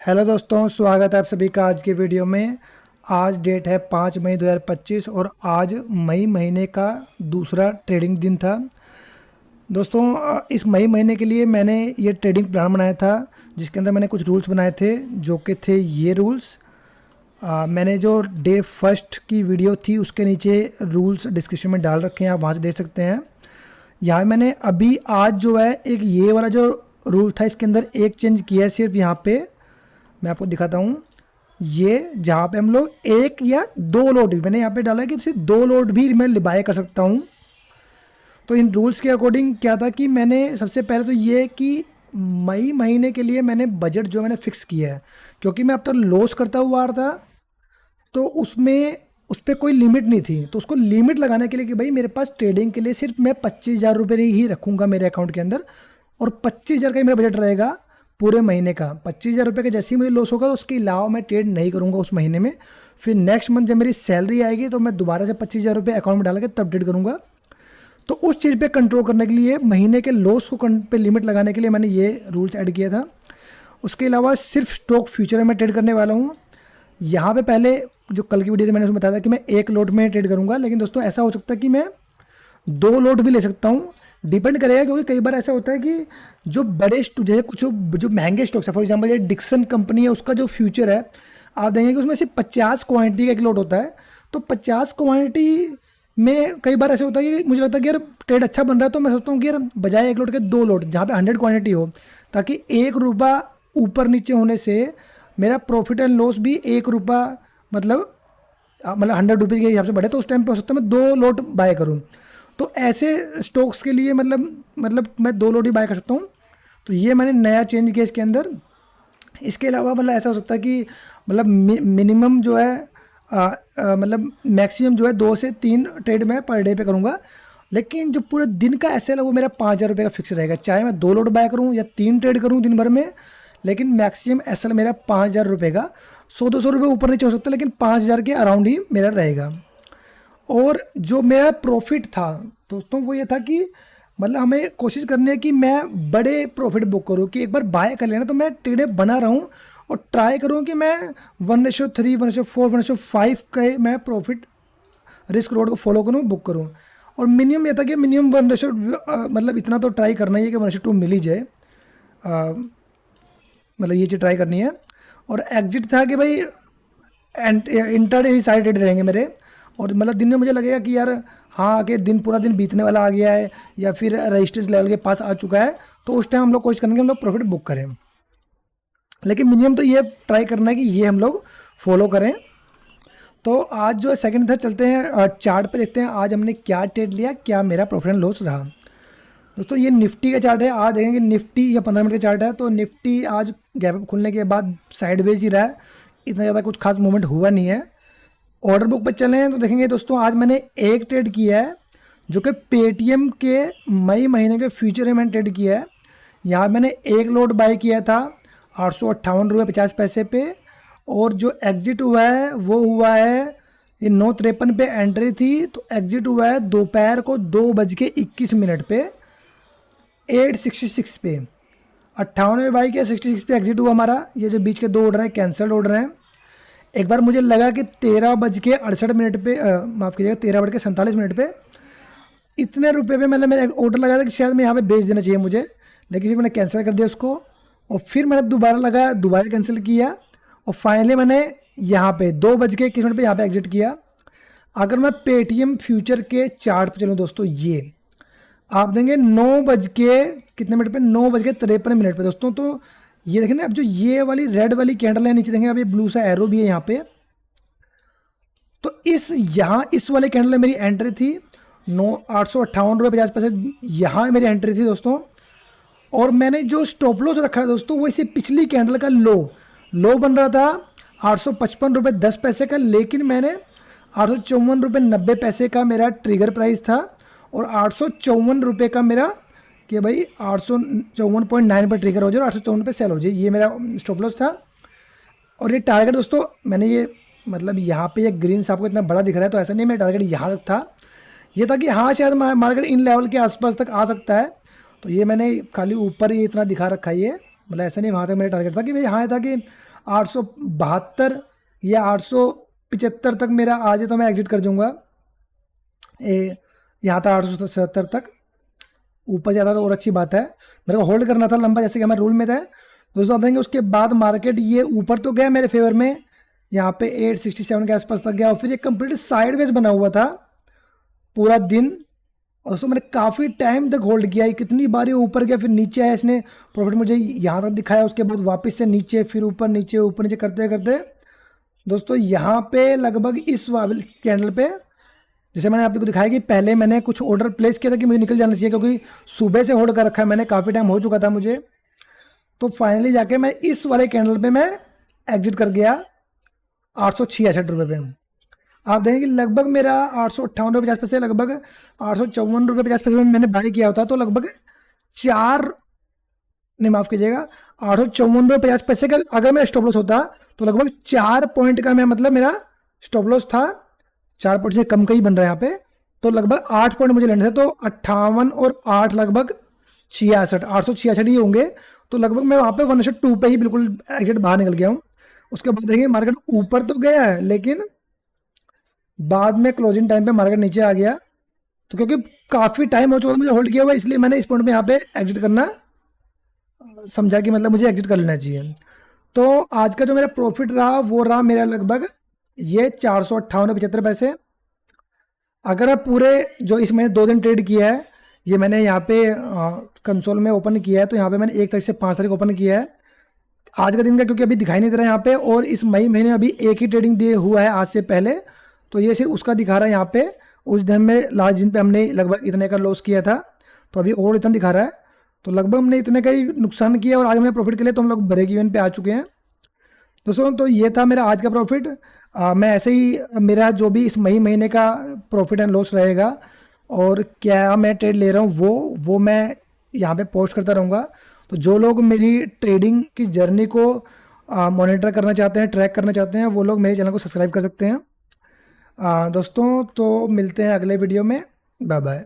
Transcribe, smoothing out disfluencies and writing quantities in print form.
Hello दोस्तों, स्वागत है आप सभी का आज के वीडियो में। आज डेट है 5 मई 2025 और आज मई महीने का दूसरा ट्रेडिंग दिन था। दोस्तों, इस मई महीने के लिए मैंने ये ट्रेडिंग प्लान बनाया था जिसके अंदर मैंने कुछ रूल्स बनाए थे जो कि थे ये रूल्स। मैंने जो डे फर्स्ट की वीडियो थी उसके नीचे रूल्स डिस्क्रिप्शन में डाल रखे हैं, आप वहाँ से देख सकते हैं। यहाँ मैंने अभी आज जो है एक ये वाला जो रूल था इसके अंदर एक चेंज किया है सिर्फ यहाँ पे। मैं आपको दिखाता हूँ। ये जहाँ पे हम लोग एक या दो लोड भी मैंने यहाँ पे डाला है कि सिर्फ दो लोड भी मैं बाय कर सकता हूँ। तो इन रूल्स के अकॉर्डिंग क्या था कि मैंने सबसे पहले तो ये कि मई महीने के लिए मैंने बजट जो मैंने फ़िक्स किया है, क्योंकि मैं अब तक लॉस करता हुआ आ रहा था तो उसमें उस पर कोई लिमिट नहीं थी। तो उसको लिमिट लगाने के लिए कि भाई मेरे पास ट्रेडिंग के लिए सिर्फ मैं 25,000 रुपये ही रखूँगा मेरे अकाउंट के अंदर, और 25,000 का ही मेरा बजट रहेगा पूरे महीने का। 25,000 रुपये का जैसे ही मुझे लॉस होगा तो उसके अलावा मैं ट्रेड नहीं करूँगा उस महीने में। फिर नेक्स्ट मंथ जब मेरी सैलरी आएगी तो मैं दोबारा से 25,000 रुपये अकाउंट में डाल के तब ट्रेड करूँगा। तो उस चीज़ पे कंट्रोल करने के लिए, महीने के लॉस को पे लिमिट लगाने के लिए मैंने ये रूल्स ऐड किया था। उसके अलावा सिर्फ स्टॉक फ्यूचर में मैं ट्रेड करने वाला हूँ। यहाँ पे पहले जो कल की वीडियो से मैंने उसमें बताया था कि मैं एक लोट में ट्रेड करूँगा, लेकिन दोस्तों ऐसा हो सकता है कि मैं दो लोट भी ले सकता हूँ। डिपेंड करेगा, क्योंकि कई बार ऐसा होता है कि जो बड़े जैसे कुछ जो महंगे स्टॉक्स है, फॉर एग्जांपल ये डिक्सन कंपनी है, उसका जो फ्यूचर है आप देखेंगे कि उसमें सिर्फ 50 क्वांटिटी का एक लोट होता है। तो 50 क्वांटिटी में कई बार ऐसे होता है कि मुझे लगता है कि यार ट्रेड अच्छा बन रहा है, तो मैं सोचता हूँ कि यार बजाय एक लोट के दो लोट, जहाँ पे 100 क्वांटिटी हो, ताकि 1 रुपया ऊपर नीचे होने से मेरा प्रॉफिट एंड लॉस भी 1 रुपया मतलब 100 रुपये के हिसाब से बढ़े। तो उस टाइम पे हो सकता है मैं दो लोट बाय करूँ। तो ऐसे स्टॉक्स के लिए मतलब मैं दो लोट ही बाय कर सकता हूँ। तो ये मैंने नया चेंज किया इसके अंदर। इसके अलावा मतलब ऐसा हो सकता है कि मतलब मिनिमम जो है मतलब मैक्सिमम जो है 2 से 3 ट्रेड मैं पर डे पे करूँगा। लेकिन जो पूरे दिन का एस एल है वो मेरा 5,000 रुपये का फिक्स रहेगा, चाहे मैं दो लोट बाय करूँ या 3 ट्रेड करूँ दिन भर में। लेकिन मैक्सिमम एस एल मेरा 5,000 रुपये का, 100-200 रुपये ऊपर नीचे हो सकता है, लेकिन 5,000 के अराउंड ही मेरा रहेगा। और जो मेरा प्रॉफिट था दोस्तों वो ये था कि मतलब हमें कोशिश करनी है कि मैं बड़े प्रॉफिट बुक करूँ, कि एक बार बाय कर लेना तो मैं ट्रेडें बना रहा हूँ और ट्राई करूँ कि मैं 1:3, 1:4, 1:5 का मैं प्रॉफिट रिस्क रोड को फॉलो करूँ, बुक करूँ। और मिनिमम ये था कि मिनिमम 1, मतलब इतना तो ट्राई करना ही है कि 1:2 मिल ही जाए। मतलब ये चीज़ ट्राई करनी है। और एग्जिट था कि भाई इंटरडे ही सारे ट्रेड रहेंगे मेरे। और मतलब दिन में मुझे लगेगा कि यार हाँ कि दिन पूरा दिन बीतने वाला आ गया है या फिर रजिस्टेंस लेवल के पास आ चुका है, तो उस टाइम हम लोग कोशिश करेंगे हम लोग प्रॉफिट बुक करें। लेकिन मिनिमम तो ये ट्राई करना है कि ये हम लोग फॉलो करें। तो आज जो है सेकंड था, चलते हैं चार्ट पे देखते हैं आज हमने क्या ट्रेड लिया, क्या मेरा प्रॉफिट एंड लॉस रहा। दोस्तों ये निफ्टी का चार्ट है। आज देखेंगे निफ्टी या 15 मिनट का चार्ट है, तो निफ्टी आज गैप अप खुलने के बाद साइडवेज ही रहा है, इतना ज़्यादा कुछ खास मूवमेंट हुआ नहीं है। ऑर्डर बुक पर चले हैं तो देखेंगे दोस्तों आज मैंने एक ट्रेड किया है जो कि पेटीएम के मई महीने के फ्यूचर में मैंने ट्रेड किया है। यहाँ मैंने एक लोट बाय किया था 858 रुपये 50 पैसे पे, और जो एग्जिट हुआ है वो हुआ है ये 9:53 पे एंट्री थी, तो एग्जिट हुआ है दोपहर को 2:21 पे 866 पे। 98 बाई के 66 पे एग्जिट हुआ हमारा। ये जो बीच के दो ऑर्डर हैं कैंसल्ड ऑर्डर हैं। एक बार मुझे लगा कि 13:68 पे माफ़ कीजिएगा 13:47 पे इतने रुपए पे मतलब मैंने ऑर्डर लगाया था कि शायद मैं यहाँ पे बेच देना चाहिए मुझे, लेकिन फिर मैंने कैंसिल कर दिया उसको। और फिर मैंने दोबारा लगाया, दोबारा कैंसिल किया, और फाइनली मैंने यहाँ पे 2:21 पे यहाँ पे एग्जिट किया। अगर मैं पेटीएम फ्यूचर के चार्ट पे चलूँ दोस्तों, ये आप देंगे 9 बज के कितने मिनट पे, 9:53 पे दोस्तों। तो ये देखें ना, अब जो ये वाली रेड वाली कैंडल है नीचे देखेंगे, अब ये ब्लू सा एरो भी है यहाँ पे। तो इस वाले कैंडल में मेरी एंट्री थी 858 रुपये 50 पैसे, यहाँ मेरी एंट्री थी दोस्तों। और मैंने जो स्टॉप लॉस रखा है दोस्तों वो इसी पिछली कैंडल का लो बन रहा था 855 रुपये 10 पैसे का, लेकिन मैंने 854 रुपये 90 पैसे का मेरा ट्रिगर प्राइस था, और 854 रुपये का मेरा कि भाई 854.9 पर ट्रिगर हो जाए और 854 पे सेल हो जाए, ये मेरा स्टॉप लॉस था। और ये टारगेट दोस्तों मैंने ये मतलब यहाँ पे ये ग्रीन सा आपको इतना बड़ा दिख रहा है, तो ऐसा नहीं, मेरा टारगेट यहाँ तक था। ये था कि हाँ शायद मार्केट इन लेवल के आसपास तक आ सकता है, तो ये मैंने खाली ऊपर ही इतना दिखा रखा है ये, मतलब ऐसा नहीं, वहाँ तक मेरा टारगेट था कि भाई हाँ था कि 872 या 875 तक मेरा आ जाए तो मैं एग्जिट कर दूंगा। यहाँ था 877 तक, ऊपर जाता तो और अच्छी बात है। मेरे को होल्ड करना था लंबा, जैसे कि हमारे रूल में था। दोस्तों आप देखेंगे उसके बाद मार्केट ये ऊपर तो गया मेरे फेवर में, यहाँ पे 867 के आसपास तक गया और फिर ये कंप्लीट साइडवेज बना हुआ था पूरा दिन। और दोस्तों मैंने काफ़ी टाइम तक होल्ड किया, कितनी बार ये ऊपर गया फिर नीचे आया, इसने प्रॉफिट मुझे यहाँ तक दिखाया, उसके बाद वापस से नीचे, फिर ऊपर नीचे करते करते दोस्तों यहाँ पे लगभग इस कैंडल पे, जैसे मैंने आपको दिखाया कि पहले मैंने कुछ ऑर्डर प्लेस किया था कि मुझे निकल जाना चाहिए, क्योंकि सुबह से होल्ड कर रखा है मैंने, काफ़ी टाइम हो चुका था मुझे। तो फाइनली जाके मैं इस वाले कैंडल पे मैं एग्जिट कर गया 866 रुपये पे। आप देखें कि लगभग मेरा 858 रुपये 50 पैसे, लगभग 854 रुपये 50 पैसे में मैंने बाई किया होता, तो लगभग माफ़ कीजिएगा, 854 रुपये 50 पैसे का अगर मेरा स्टॉप लॉस होता तो लगभग 4 पॉइंट का मैं, मतलब मेरा स्टॉप लॉस था 4 पॉइंट से कम का ही बन रहा है यहाँ पे, तो लगभग 8 पॉइंट मुझे लेने थे। तो 58 और 8 लगभग 66, 866 ही होंगे। तो लगभग मैं वहाँ पे 1:2 पे ही बिल्कुल एग्जिट बाहर निकल गया हूँ। उसके बाद देखिए मार्केट ऊपर तो गया है, लेकिन बाद में क्लोजिंग टाइम पे मार्केट नीचे आ गया। तो क्योंकि काफ़ी टाइम हो चुका मुझे होल्ड किया हुआ, इसलिए मैंने इस पॉइंट पे यहाँ पे एग्जिट करना समझा कि मतलब मुझे एग्जिट कर लेना चाहिए। तो आज का जो मेरा प्रॉफिट रहा वो रहा मेरा लगभग ये 458.75 पैसे। अगर आप पूरे जो इस मैंने 2 दिन ट्रेड किया है, ये मैंने यहाँ पे कंसोल में ओपन किया है, तो यहाँ पे मैंने 1 तारीख से 5 तारीख ओपन किया है। आज का दिन का क्योंकि अभी दिखाई नहीं दे रहा है यहाँ पे, और इस मई महीने में अभी एक ही ट्रेडिंग डे हुआ है आज से पहले, तो ये सिर्फ उसका दिखा रहा है यहाँ पे। उस दिन में लास्ट दिन पे हमने लगभग इतने का लॉस किया था, तो अभी और इतना दिखा रहा है, तो लगभग हमने इतने का ही नुकसान किया और आज हमने प्रॉफिट के लिए तो हम लोग ब्रेक इवन पे आ चुके हैं दोस्तों। तो ये था मेरा आज का प्रॉफिट। मैं ऐसे ही मेरा जो भी इस मई महीने का प्रॉफिट एंड लॉस रहेगा और क्या मैं ट्रेड ले रहा हूँ वो मैं यहाँ पे पोस्ट करता रहूँगा। तो जो लोग मेरी ट्रेडिंग की जर्नी को मॉनिटर करना चाहते हैं, ट्रैक करना चाहते हैं, वो लोग मेरे चैनल को सब्सक्राइब कर सकते हैं। दोस्तों तो मिलते हैं अगले वीडियो में, बाय बाय।